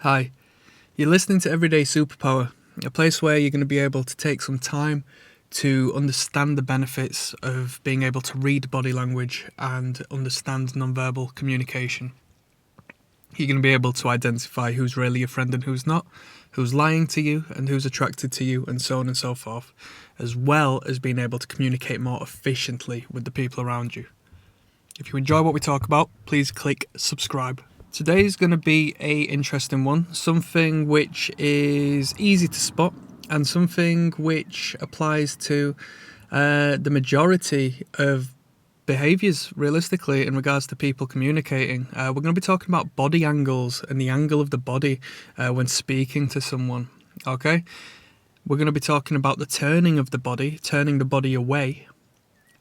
Hi, you're listening to Everyday Superpower, a place where you're going to be able to take some time to understand the benefits of being able to read body language and understand nonverbal communication. You're going to be able to identify who's really your friend and who's not, who's lying to you and who's attracted to you, and so on and so forth, as well as being able to communicate more efficiently with the people around you. If you enjoy what we talk about, please click subscribe. Today's going to be a interesting one, something which is easy to spot and something which applies to the majority of behaviours realistically in regards to people communicating. We're going to be talking about body angles and the angle of the body when speaking to someone, okay? We're going to be talking about the turning of the body, turning the body away,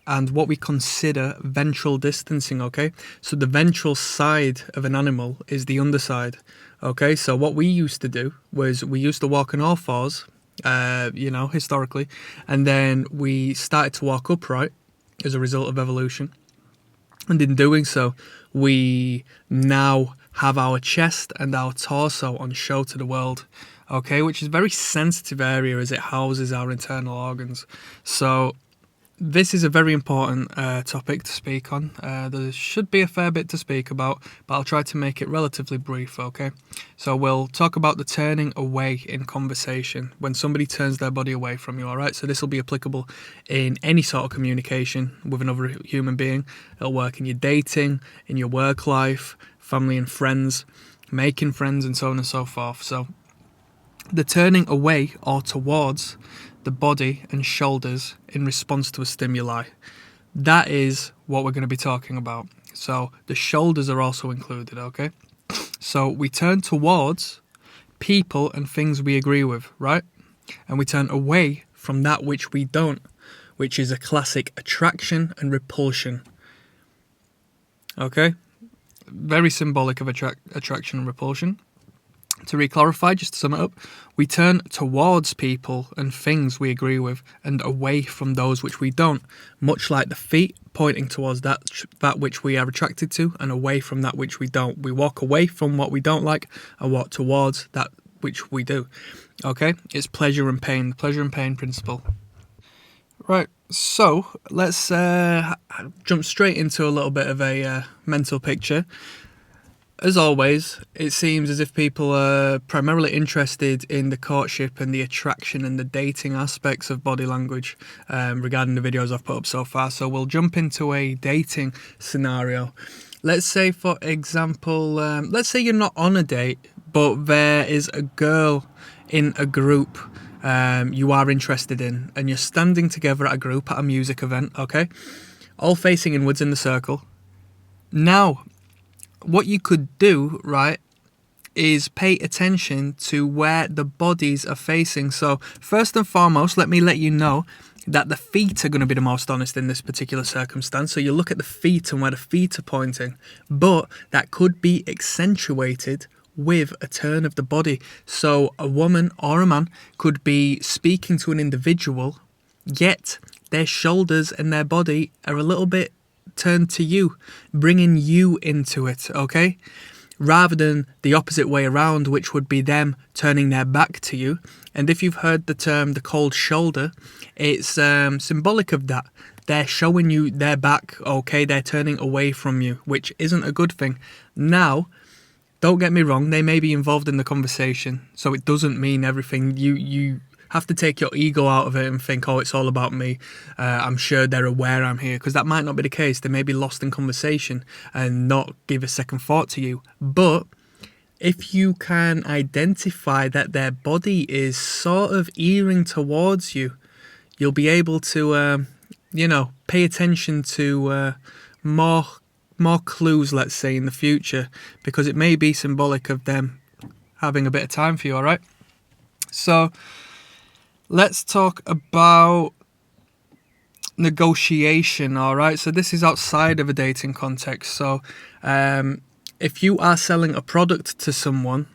and what we consider ventral distancing, okay? So the ventral side of an animal is the underside, okay? So what we used to do was we used to walk on all fours, historically, and then we started to walk upright as a result of evolution. And in doing so, we now have our chest and our torso on show to the world, okay? Which is a very sensitive area as it houses our internal organs. So this is a very important topic to speak on. There should be a fair bit to speak about, but I'll try to make it relatively brief, okay? So we'll talk about the turning away in conversation, when somebody turns their body away from you, all right? So this will be applicable in any sort of communication with another human being. It'll work in your dating, in your work life, family and friends, making friends, and so on and so forth. So the turning away or towards the body and shoulders in response to a stimuli. That is what we're going to be talking about. So the shoulders are also included, okay? So we turn towards people and things we agree with, right? And we turn away from that which we don't, which is a classic attraction and repulsion. Okay? Very symbolic of attraction and repulsion. To re-clarify, just to sum it up, we turn towards people and things we agree with and away from those which we don't, much like the feet pointing towards that which we are attracted to and away from that which we don't. We walk away from what we don't like and walk towards that which we do. Okay? It's pleasure and pain, the pleasure and pain principle. Right, so let's jump straight into a little bit of a mental picture. As always, it seems as if people are primarily interested in the courtship and the attraction and the dating aspects of body language regarding the videos I've put up so far. So we'll jump into a dating scenario. Let's say, for example, let's say you're not on a date, but there is a girl in a group you are interested in, and you're standing together at a music event, okay? All facing inwards in the circle. Now, what you could do, right, is pay attention to where the bodies are facing. So first and foremost, let me let you know that the feet are going to be the most honest in this particular circumstance. So you look at the feet and where the feet are pointing, but that could be accentuated with a turn of the body. So a woman or a man could be speaking to an individual, yet their shoulders and their body are a little bit turned to you, bringing you into it, okay? Rather than the opposite way around, which would be them turning their back to you. And if you've heard the term the cold shoulder, it's symbolic of that. They're showing you their back, okay? They're turning away from you, which isn't a good thing. Now, don't get me wrong, they may be involved in the conversation, so it doesn't mean everything. You have to take your ego out of it and think, oh, it's all about me. I'm sure they're aware I'm here, because that might not be the case. They may be lost in conversation and not give a second thought to you. But if you can identify that their body is sort of earing towards you, you'll be able to, pay attention to more clues, let's say, in the future, because it may be symbolic of them having a bit of time for you, all right? So let's talk about negotiation, all right? So this is outside of a dating context. So if you are selling a product to someone,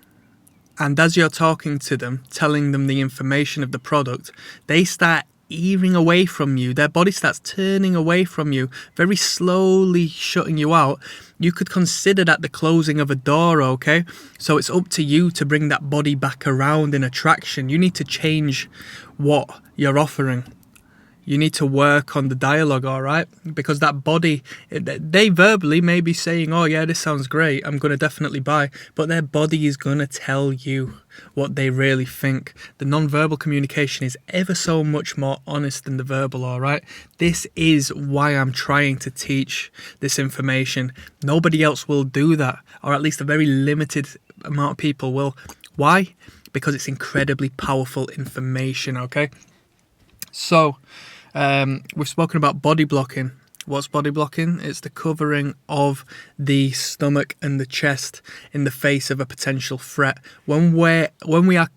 and as you're talking to them, telling them the information of the product, they start earing away from you, their body starts turning away from you, very slowly shutting you out, you could consider that the closing of a door, okay? So it's up to you to bring that body back around in attraction. You need to change what you're offering. You need to work on the dialogue, all right? Because that body, they verbally may be saying, oh yeah, this sounds great, I'm going to definitely buy. But their body is going to tell you what they really think. The non-verbal communication is ever so much more honest than the verbal, all right? This is why I'm trying to teach this information. Nobody else will do that, or at least a very limited amount of people will. Why? Because it's incredibly powerful information, okay? So, we've spoken about body blocking. What's body blocking? It's the covering of the stomach and the chest in the face of a potential threat. When we are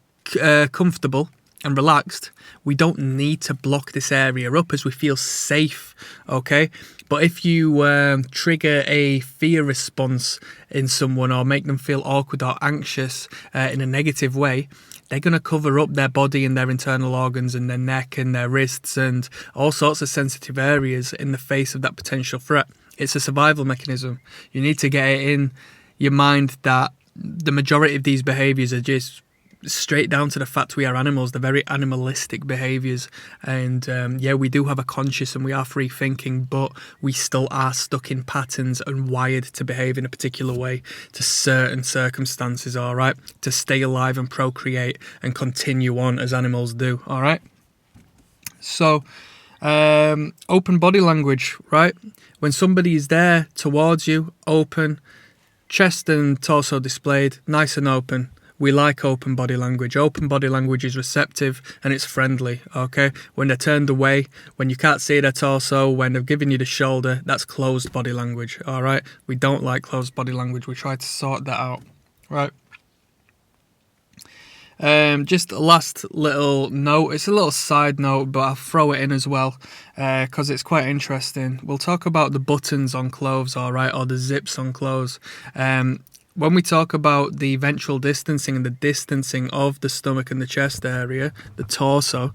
comfortable and relaxed, we don't need to block this area up as we feel safe, okay? But if you trigger a fear response in someone or make them feel awkward or anxious in a negative way, they're going to cover up their body and their internal organs and their neck and their wrists and all sorts of sensitive areas in the face of that potential threat. It's a survival mechanism. You need to get it in your mind that the majority of these behaviours are just straight down to the fact we are animals. They're very animalistic behaviours, and yeah, we do have a conscious and we are free thinking, but we still are stuck in patterns and wired to behave in a particular way to certain circumstances, all right, to stay alive and procreate and continue on as animals do, all right? So open body language, right? When somebody is there towards you, open, chest and torso displayed, nice and open. We like open body language. Open body language is receptive and it's friendly, okay? When they're turned away, when you can't see their torso, when they've given you the shoulder, that's closed body language, all right? We don't like closed body language. We try to sort that out, right? Just a last little note. It's a little side note, but I'll throw it in as well because it's quite interesting. We'll talk about the buttons on clothes, all right, or the zips on clothes. When we talk about the ventral distancing and the distancing of the stomach and the chest area, the torso,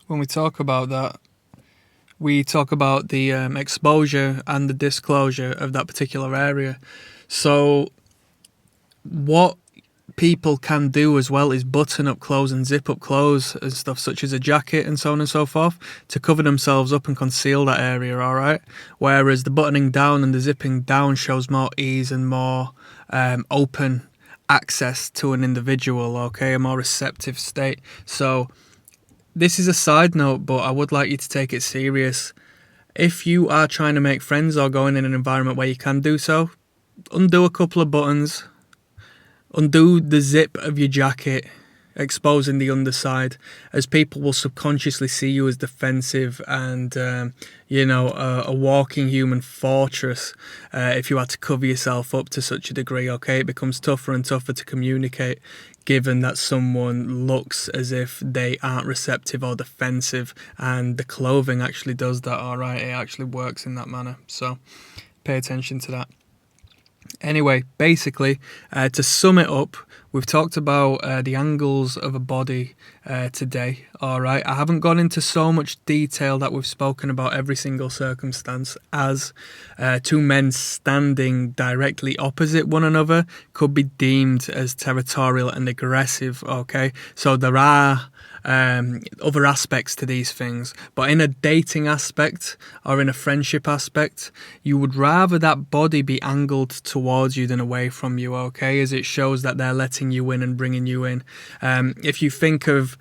when we talk about that, we talk about the exposure and the disclosure of that particular area. So what people can do as well is button up clothes and zip up clothes and stuff such as a jacket and so on and so forth to cover themselves up and conceal that area, all right? Whereas the buttoning down and the zipping down shows more ease and more open access to an individual, okay? A more receptive state. So this is a side note, but I would like you to take it serious. If you are trying to make friends or going in an environment where you can do so, undo a couple of buttons, undo the zip of your jacket, exposing the underside, as people will subconsciously see you as defensive and, a walking human fortress if you had to cover yourself up to such a degree, okay? It becomes tougher and tougher to communicate given that someone looks as if they aren't receptive or defensive, and the clothing actually does that, all right? It actually works in that manner, so pay attention to that. Anyway, basically, to sum it up, we've talked about the angles of a body today, all right? I haven't gone into so much detail that we've spoken about every single circumstance, as two men standing directly opposite one another could be deemed as territorial and aggressive, okay? So there are other aspects to these things, but in a dating aspect or in a friendship aspect, you would rather that body be angled towards you than away from you, okay, as it shows that they're letting you in and bringing you in. If you think of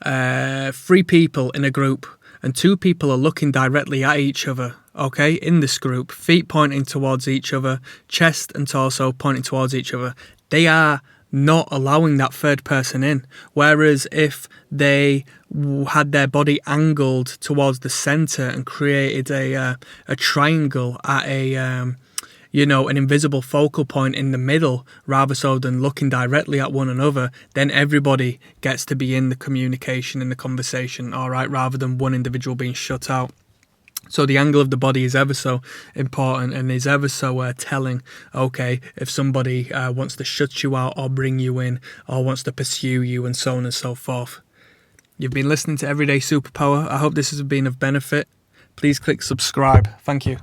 3 people in a group and 2 people are looking directly at each other, okay, in this group, feet pointing towards each other, chest and torso pointing towards each other, they are not allowing that third person in. Whereas if they had their body angled towards the center and created a triangle at an invisible focal point in the middle, rather so than looking directly at one another, then everybody gets to be in the communication and the conversation, all right, rather than one individual being shut out. So the angle of the body is ever so important and is ever so telling, okay, if somebody wants to shut you out or bring you in or wants to pursue you and so on and so forth. You've been listening to Everyday Superpower. I hope this has been of benefit. Please click subscribe. Thank you.